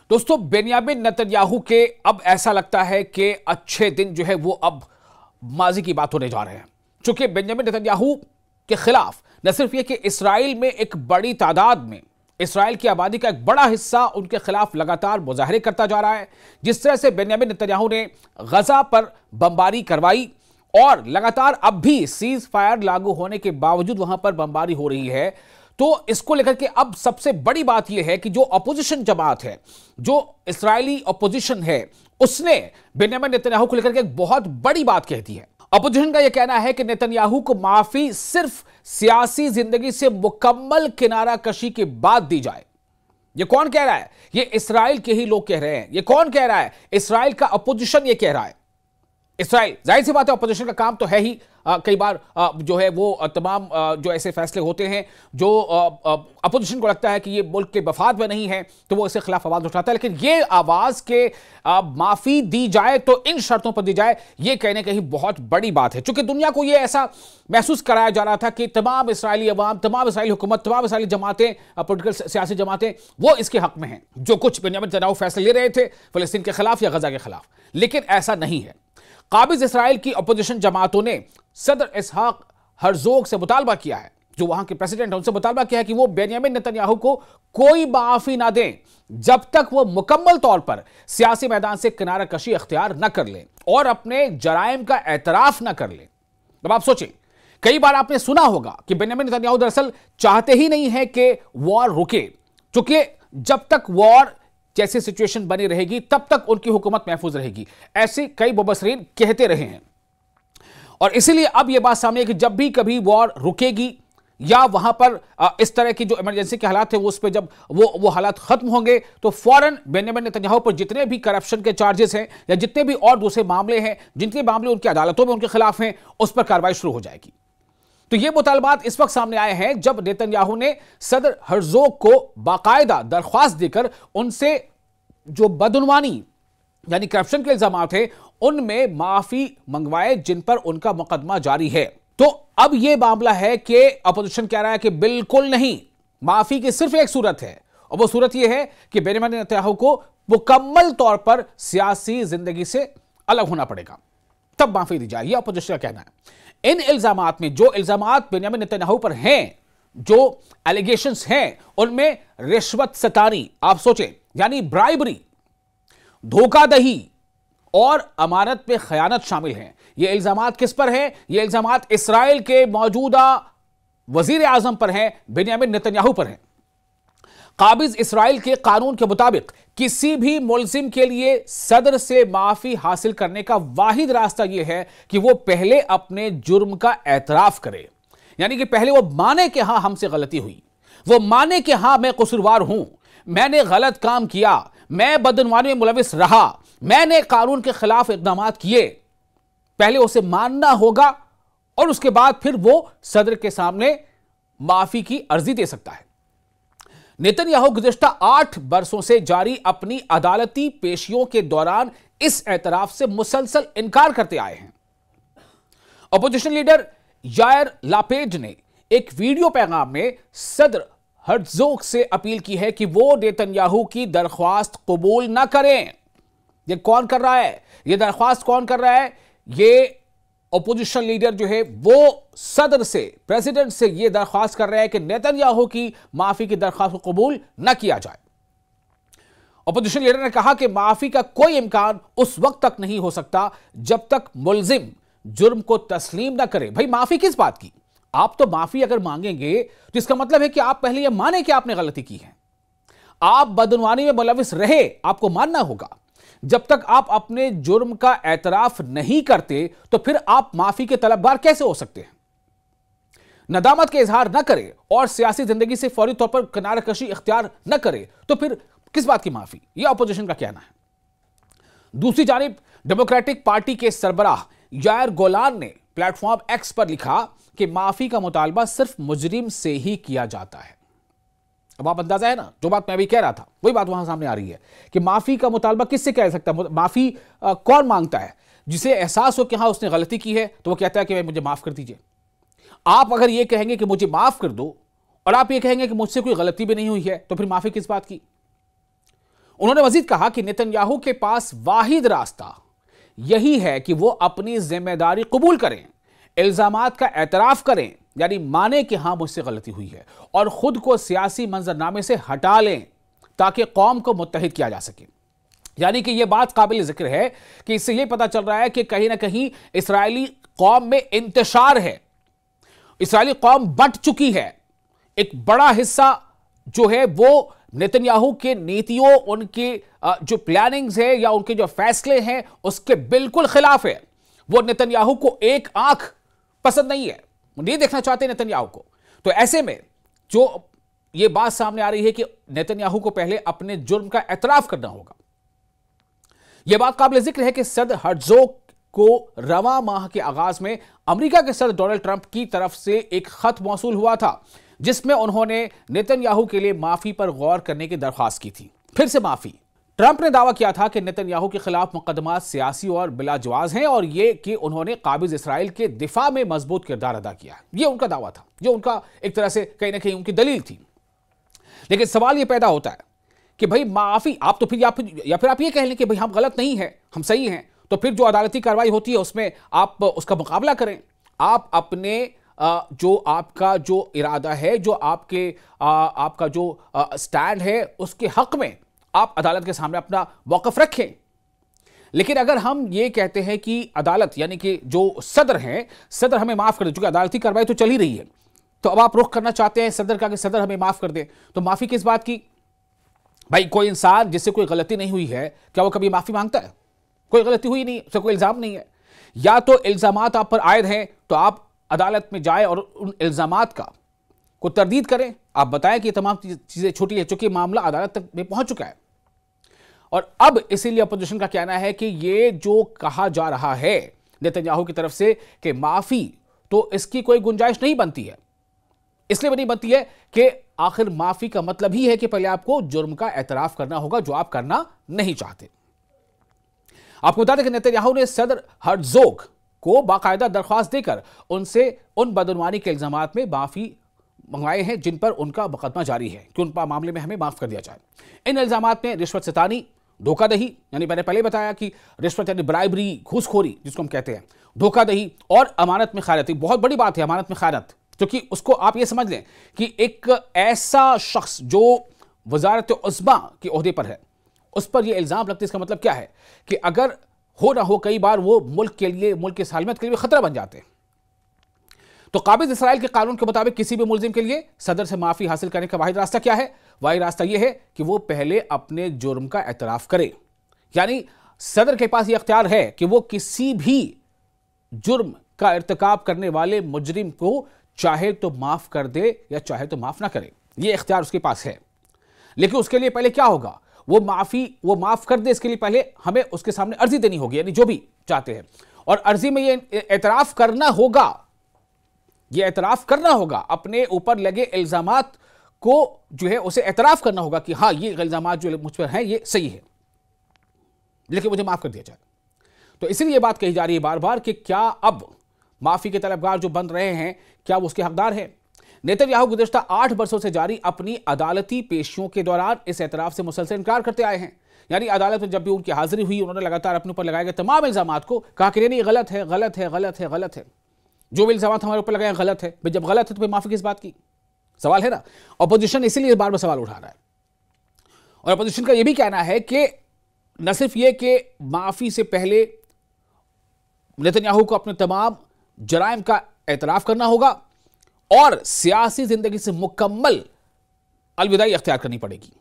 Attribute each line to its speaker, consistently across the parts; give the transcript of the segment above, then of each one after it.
Speaker 1: दोस्तों, बेन्यामिन नेतन्याहू के अब ऐसा लगता है कि अच्छे दिन जो है वो अब माजी की बात होने जा रहे हैं। चूंकि बेन्यामिन नेतन्याहू के खिलाफ न सिर्फ ये कि इसराइल में एक बड़ी तादाद में इसराइल की आबादी का एक बड़ा हिस्सा उनके खिलाफ लगातार मुजाहरे करता जा रहा है। जिस तरह से बेन्यामिन नेतन्याहू ने गजा पर बमबारी करवाई और लगातार अब भी सीज फायर लागू होने के बावजूद वहां पर बमबारी हो रही है, तो इसको लेकर के अब सबसे बड़ी बात यह है कि जो अपोजिशन जमात है, जो इस्राएली अपोजिशन है, उसने बेन्यामिन नेतन्याहू को लेकर के एक बहुत बड़ी बात कह दी है। अपोजिशन का यह कहना है कि नेतन्याहू को माफी सिर्फ सियासी जिंदगी से मुकम्मल किनारा कशी के बाद दी जाए। यह कौन कह रहा है? यह इस्राएल के ही लोग कह रहे हैं। यह कौन कह रहा है? इस्राएल का अपोजिशन यह कह रहा है। इसराइल, जाहिर सी बात है, अपोजिशन का काम तो है ही कई बार जो है वो तमाम जो ऐसे फैसले होते हैं जो अपोजिशन को लगता है कि ये मुल्क के मफाद में नहीं है, तो वो इसके खिलाफ आवाज उठाता है। लेकिन ये आवाज के माफी दी जाए तो इन शर्तों पर दी जाए, ये कहने कहीं बहुत बड़ी बात है। चूंकि दुनिया को ये ऐसा महसूस कराया जा रहा था कि तमाम इसराइली अवाम, तमाम इसराइली हुकूमत, तमाम इसराइली जमातें, पोलिटिकल सियासी जमातें वो इसके हक में हैं, जो कुछ बेन्यामिन नेतन्याहू फैसले ले रहे थे फलस्तीन के खिलाफ या गजा के खिलाफ। लेकिन ऐसा नहीं है। काबिज इसराइल की अपोजिशन जमातों ने सदर इसहाक हर्जोग से मुतालबा किया है, जो वहां के प्रेसिडेंट हैं, उनसे मुतालबा किया है कि वो बेन्यामिन नेतन्याहू को कोई माफी ना दें जब तक वो मुकम्मल तौर पर सियासी मैदान से किनारा कशी इख्तियार न कर लें और अपने जराइम का एतराफ न कर लें। अब आप सोचें, कई बार आपने सुना होगा कि बेन्यामिन नेतन्याहू दरअसल चाहते ही नहीं है कि वॉर रुके, क्योंकि जब तक वॉर जैसी सिचुएशन बनी रहेगी तब तक उनकी हुकूमत महफूज रहेगी। ऐसे कई मुबस्सिरीन कहते रहे हैं और इसीलिए अब यह बात सामने है कि जब भी कभी वॉर रुकेगी या वहां पर इस तरह की जो इमरजेंसी के हालात है वो उस पर जब वो हालात खत्म होंगे तो फौरन बेन्यामिन नेतन्याहू पर जितने भी करप्शन के चार्जेस हैं या जितने भी और दूसरे मामले हैं, जिनके मामले उनकी अदालतों में उनके खिलाफ हैं, उस पर कार्रवाई शुरू हो जाएगी। तो ये मुतालबात इस वक्त सामने आए हैं जब नेतन्याहू ने सदर हर्जोग को बाकायदा दरख्वास्त देकर उनसे जो बदउनवानी यानी करप्शन के इल्जाम थे उनमें माफी मंगवाए, जिन पर उनका मुकदमा जारी है। तो अब यह मामला है कि अपोजिशन कह रहा है कि बिल्कुल नहीं, माफी की सिर्फ एक सूरत है और वो सूरत यह है कि बेन्यामिन नेतन्याहू को मुकम्मल तौर पर सियासी जिंदगी से अलग होना पड़ेगा, तब माफी दी जाए। यह अपोजिशन का कहना है। इन इल्जामात में जो इल्जामात बेन्यामिन नेतन्याहू पर हैं, जो एलिगेशंस हैं, उनमें रिश्वत सतानी, आप सोचें, यानी ब्राइबरी, धोखाधही और अमानत पे खयानत शामिल हैं। ये इल्जामात किस पर हैं? ये इल्जामात इसराइल के मौजूदा वजीर आजम पर हैं, बेन्यामिन नेतन्याहू पर हैं। काबिज इसराइल के कानून के मुताबिक किसी भी मुल्जिम के लिए सदर से माफी हासिल करने का वाहिद रास्ता यह है कि वो पहले अपने जुर्म का एतराफ करे, यानी कि पहले वो माने कि हां हमसे गलती हुई, वो माने कि हां मैं कसूरवार हूं, मैंने गलत काम किया, मैं बदनवानी में मुलविस रहा, मैंने कानून के खिलाफ इक़दाम किए। पहले उसे मानना होगा और उसके बाद फिर वो सदर के सामने माफी की अर्जी दे सकता है। नेतन्याहू गुज़िश्ता 8 बरसों से जारी अपनी अदालती पेशियों के दौरान इस एतराफ से मुसलसल इनकार करते आए हैं। अपोजिशन लीडर यायर लापेड ने एक वीडियो पैगाम में सदर हर्जोग से अपील की है कि वो नेतन्याहू की दरख्वास्त कबूल ना करें। ये कौन कर रहा है? ये दरख्वास्त कौन कर रहा है? ये अपोजिशन लीडर जो है वो सदर से, प्रेसिडेंट से ये दरख्वास्त कर रहा है कि नेतन्याहू की माफी की दरख्वास्त को कबूल ना किया जाए। अपोजिशन लीडर ने कहा कि माफी का कोई इम्कान उस वक्त तक नहीं हो सकता जब तक मुल्जिम जुर्म को तस्लीम ना करे। भाई, माफी किस बात की? आप तो माफी अगर मांगेंगे तो इसका मतलब है कि आप पहले यह माने कि आपने गलती की है, आप बदनवानी में मुलविस रहे, आपको मानना होगा। जब तक आप अपने जुर्म का एतराफ नहीं करते तो फिर आप माफी के तलबगार कैसे हो सकते हैं? नदामत के इजहार न करे और सियासी जिंदगी से फौरी तौर पर किनारा कशी इख्तियार न करे तो फिर किस बात की माफी? यह अपोजिशन का कहना है। दूसरी जानिब डेमोक्रेटिक पार्टी के सरबराह यायर गोलान ने प्लेटफॉर्म एक्स पर लिखा कि माफी का मुतालबा सिर्फ मुजरिम से ही किया जाता है। अब आप अंदाजा है ना, जो बात मैं अभी कह रहा था वही बात वहां सामने आ रही है कि माफी का मुतालबा किससे किया जा सकता है? माफी कौन मांगता है? जिसे एहसास हो कि हाँ उसने गलती की है तो वो कहता है कि भाई मुझे माफ कर दीजिए। आप अगर ये कहेंगे कि मुझे माफ कर दो और आप ये कहेंगे कि मुझसे कोई गलती भी नहीं हुई है तो फिर माफी किस बात की? उन्होंने मजीद कहा कि नेतन्याहू के पास वाहिद रास्ता यही है कि वो अपनी जिम्मेदारी कबूल करें, इल्जामात का एतराफ करें, यानी माने कि हां मुझसे गलती हुई है, और खुद को सियासी मंजरनामे से हटा लें ताकि कौम को मुत्तहिद किया जा सके। यानी कि यह बात काबिल जिक्र है कि इससे यह पता चल रहा है कि कहीं ना कहीं इसराइली कौम में इंतशार है, इसराइली कौम बंट चुकी है। एक बड़ा हिस्सा जो है वो नेतन्याहू के नीतियों, उनकी जो प्लानिंग्स है या उनके जो फैसले हैं उसके बिल्कुल खिलाफ है। वो नेतन्याहू को एक आंख पसंद नहीं है, नहीं देखना चाहते नेतन्याहू को। तो ऐसे में जो ये बात सामने आ रही है कि नेतन्याहू को पहले अपने जुर्म का एतराफ करना होगा। यह बात काबिल जिक्र है कि सदर हर्ज़ोग को रवां माह के आगाज में अमेरिका के सदर डोनाल्ड ट्रंप की तरफ से एक खत मौसूल हुआ था जिसमें उन्होंने नेतन्याहू के लिए माफी पर गौर करने की दरख्वास्त की थी। फिर से माफी। ट्रंप ने दावा किया था कि नेतन्याहू के खिलाफ मुकदमा सियासी और बिलाजवाज हैं और यह कि उन्होंने काबिज इसराइल के दिफा में मजबूत किरदार अदा किया। यह उनका दावा था, जो उनका एक तरह से कहीं ना कहीं उनकी दलील थी। लेकिन सवाल यह पैदा होता है कि भाई माफी आप तो फिर या फिर आप ये कह लें कि भाई हम गलत नहीं है, हम सही हैं, तो फिर जो अदालती कार्रवाई होती है उसमें आप उसका मुकाबला करें। आप अपने जो आपका जो इरादा है, जो आपका जो स्टैंड है, उसके हक में आप अदालत के सामने अपना मौकफ रखें। लेकिन अगर हम ये कहते हैं कि अदालत यानी कि जो सदर हैं, सदर हमें माफ कर दे, चूंकि अदालती कार्रवाई तो चल ही रही है, तो अब आप रुख करना चाहते हैं सदर का कि सदर हमें माफ कर दे, तो माफी किस बात की? भाई कोई इंसान जिससे कोई गलती नहीं हुई है, क्या वो कभी माफी मांगता है? कोई गलती हुई नहीं, उससे कोई इल्जाम नहीं है। या तो इल्जामात आप पर आयद हैं तो आप अदालत में जाएं और उन इल्जामात का को तरदीद करें। आप बताएं कि ये तमाम चीजें छोटी है, चूंकि मामला अदालत तक में पहुंच चुका है। और अब इसीलिए अपोजिशन का कहना है कि ये जो कहा जा रहा है नेतन्याहू की तरफ से कि माफी, तो इसकी कोई गुंजाइश नहीं बनती है। इसलिए नहीं बनती है कि आखिर माफी का मतलब ही है कि पहले आपको जुर्म का एतराफ करना होगा, जो आप करना नहीं चाहते। आपको बता दें कि नेतन्याहू ने सदर हर्ज़ोग को बाकायदा दरख्वास्त देकर उनसे उन बदनवानी के इल्जामात में माफी मंगवाए हैं जिन पर उनका मुकदमा जारी है, कि उन मामले में हमें माफ कर दिया जाए। इन इल्जामात में रिश्वत सितानी, धोखादही, यानी मैंने पहले बताया कि रिश्वत यानी ब्राइबरी, घूसखोरी जिसको हम कहते हैं, धोखादही, और अमानत में खयानत। बहुत बड़ी बात है अमानत में खयानत, क्योंकि उसको आप ये समझ लें कि एक ऐसा शख्स जो वजारत उज़्मा के ओहदे पर है, उस पर यह इल्जाम लगता है। इसका मतलब क्या है कि अगर हो ना हो, कई बार वो मुल्क के लिए, मुल्क की सालमियत के लिए खतरा बन जाते हैं। तो काबिज इसराइल के कानून के मुताबिक किसी भी मुल्जिम के लिए सदर से माफी हासिल करने का वाहिद रास्ता क्या है? वाहिद रास्ता यह है कि वो पहले अपने जुर्म का एतराफ करे। यानी सदर के पास यह अख्तियार है कि वो किसी भी जुर्म का इर्तिकाब करने वाले मुजरिम को चाहे तो माफ कर दे या चाहे तो माफ ना करे, यह इख्तियार उसके पास है। लेकिन उसके लिए पहले क्या होगा? वो माफ कर दे, इसके लिए पहले हमें उसके सामने अर्जी देनी होगी, यानी जो भी चाहते हैं, और अर्जी में ये एतराफ करना होगा, ये एतराफ करना होगा, अपने ऊपर लगे इल्जामात को जो है उसे एतराफ करना होगा कि हाँ ये इल्जामात जो मुझ पर हैं ये सही है, लेकिन मुझे माफ कर दिया जाए। तो इसलिए ये बात कही जा रही है बार बार कि क्या अब माफी के तलबगार जो बन रहे हैं, क्या वो उसके हकदार हैं? नेतन्याहू गुज़िश्ता 8 बरसों से जारी अपनी अदालती पेशियों के दौरान इस एतराफ से मुसलसल इनकार करते आए हैं। यानी अदालत में जब भी उनकी हाजिरी हुई, उन्होंने लगातार अपने ऊपर लगाए गए तमाम इल्जामात को कहा कि नहीं गलत है, गलत है, गलत है, गलत है, जो भी इल्जामात हमारे ऊपर लगाए गलत है। भाई जब गलत है तो फिर माफी किस बात की? सवाल है ना। अपोजिशन इसीलिए इस बार में सवाल उठा रहा है। और अपोजिशन का यह भी कहना है कि न सिर्फ यह कि माफी से पहले नेतन्याहू को अपने तमाम जराइम का एतराफ करना होगा और सियासी जिंदगी से मुकम्मल अलविदाई अख्तियार करनी पड़ेगी,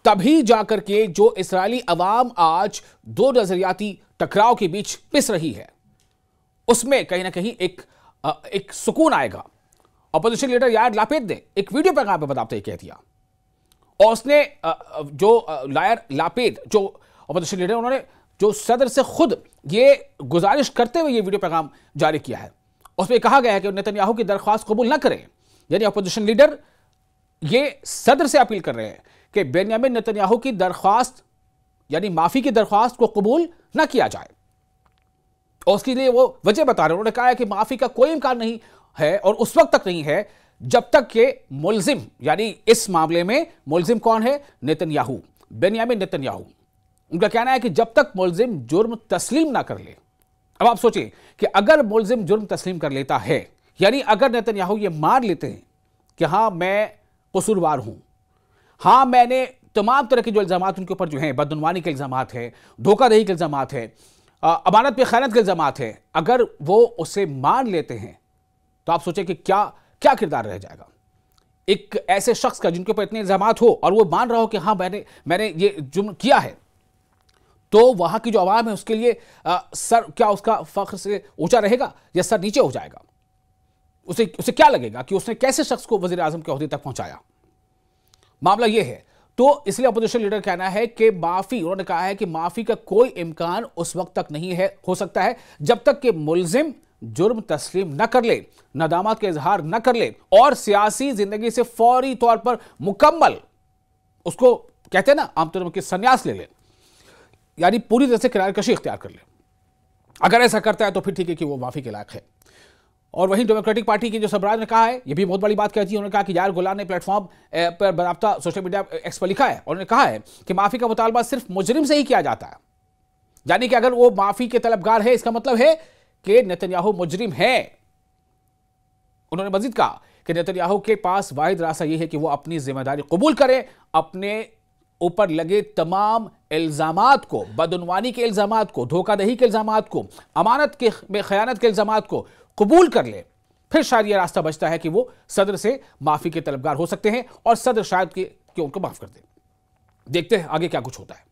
Speaker 1: तभी जाकर के जो इसराइली अवाम आज दो नजरियाती टकराव के बीच पिस रही है, उसमें कहीं ना कहीं एक सुकून आएगा। अपोजिशन लीडर यार लापेद ने एक वीडियो पैगाम पे बताते ही कह दिया, और उसने जो लायर लापेद जो अपोजिशन लीडर, उन्होंने जो सदर से खुद ये गुजारिश करते हुए ये वीडियो पैगाम जारी किया है, उसमें कहा गया है कि नेतन्याहू की दरख्वास्त कबूल ना करें। यानी अपोजिशन लीडर ये सदर से अपील कर रहे हैं कि बेंयामिन नेतन्याहू की दरख्वास्त यानी माफी की दरख्वास्त को कबूल ना किया जाए, और उसके लिए वो वजह बता रहे हैं। उन्होंने कहा है कि माफी का कोई इम्कान नहीं है और उस वक्त तक नहीं है जब तक कि मुल्जिम, यानी इस मामले में मुल्जिम कौन है? नेतन्याहू। बेंयामिन नेतन्याहू, उनका कहना है कि जब तक मुलजिम जुर्म तस्लीम ना कर ले। अब आप सोचिए कि अगर मुलजिम जुर्म तस्लीम कर लेता है, यानी अगर नेतन्याहू ये मान लेते हैं कि हां मैं कसूरवार हूं, हां मैंने तमाम तरह के जो इल्जामात उनके ऊपर जो हैं, बदनुमानी के इल्जामात हैं, धोखाधड़ी के इल्जामात हैं, अमानत पे खयानत के इल्जामात हैं, अगर वो उसे मान लेते हैं तो आप सोचें कि क्या क्या किरदार रह जाएगा एक ऐसे शख्स का जिनके ऊपर इतने इल्जामात हो और वो मान रहा हो कि हाँ मैंने ये जुर्म किया है। तो वहां की जो आवाम है उसके लिए सर क्या उसका फख्र से ऊंचा रहेगा या सर नीचे हो जाएगा? उसे क्या लगेगा कि उसने कैसे शख्स को वजीर आजम के ओहदे तक पहुंचाया? मामला यह है। तो इसलिए अपोजिशन लीडर कहना है कि माफी, उन्होंने कहा है कि माफी का कोई इम्कान उस वक्त तक नहीं है, हो सकता है जब तक कि मुलजिम जुर्म तस्लीम न कर ले, नदामत का इजहार न कर ले और सियासी जिंदगी से फौरी तौर पर मुकम्मल, उसको कहते हैं ना आमतौर में कि संन्यास ले ले, यानी पूरी तरह से किनारे कशी इख्तियार कर ले। अगर ऐसा करता है तो फिर ठीक है कि वो माफी के लायक है। और वहीं डेमोक्रेटिक पार्टी के जो सरबराह ने कहा है, ये भी बहुत बड़ी बात कहती है, उन्होंने कहा कि यार गुलाम ने प्लेटफॉर्म पर बाकायदा सोशल मीडिया एक्स पर लिखा है, उन्होंने कहा है कि माफी का मुतालबा सिर्फ मुजरिम से ही किया जाता है, यानी कि अगर वो माफी के तलबगार है इसका मतलब है कि नेतन्याहू मुजरिम है। उन्होंने मजीद कहा कि नेतन्याहू के पास वाहिद रास्ता यह है कि वो अपनी जिम्मेदारी कबूल करे, अपने ऊपर लगे तमाम इल्जामात को, बदउनवानी के इल्जामात को, धोखाधड़ी के इल्जामात को, अमानत के में खयानत के इल्जामात को कबूल कर ले। फिर शायद यह रास्ता बचता है कि वो सदर से माफी के तलबगार हो सकते हैं और सदर शायद कि उनको माफ कर दे। देखते हैं आगे क्या कुछ होता है।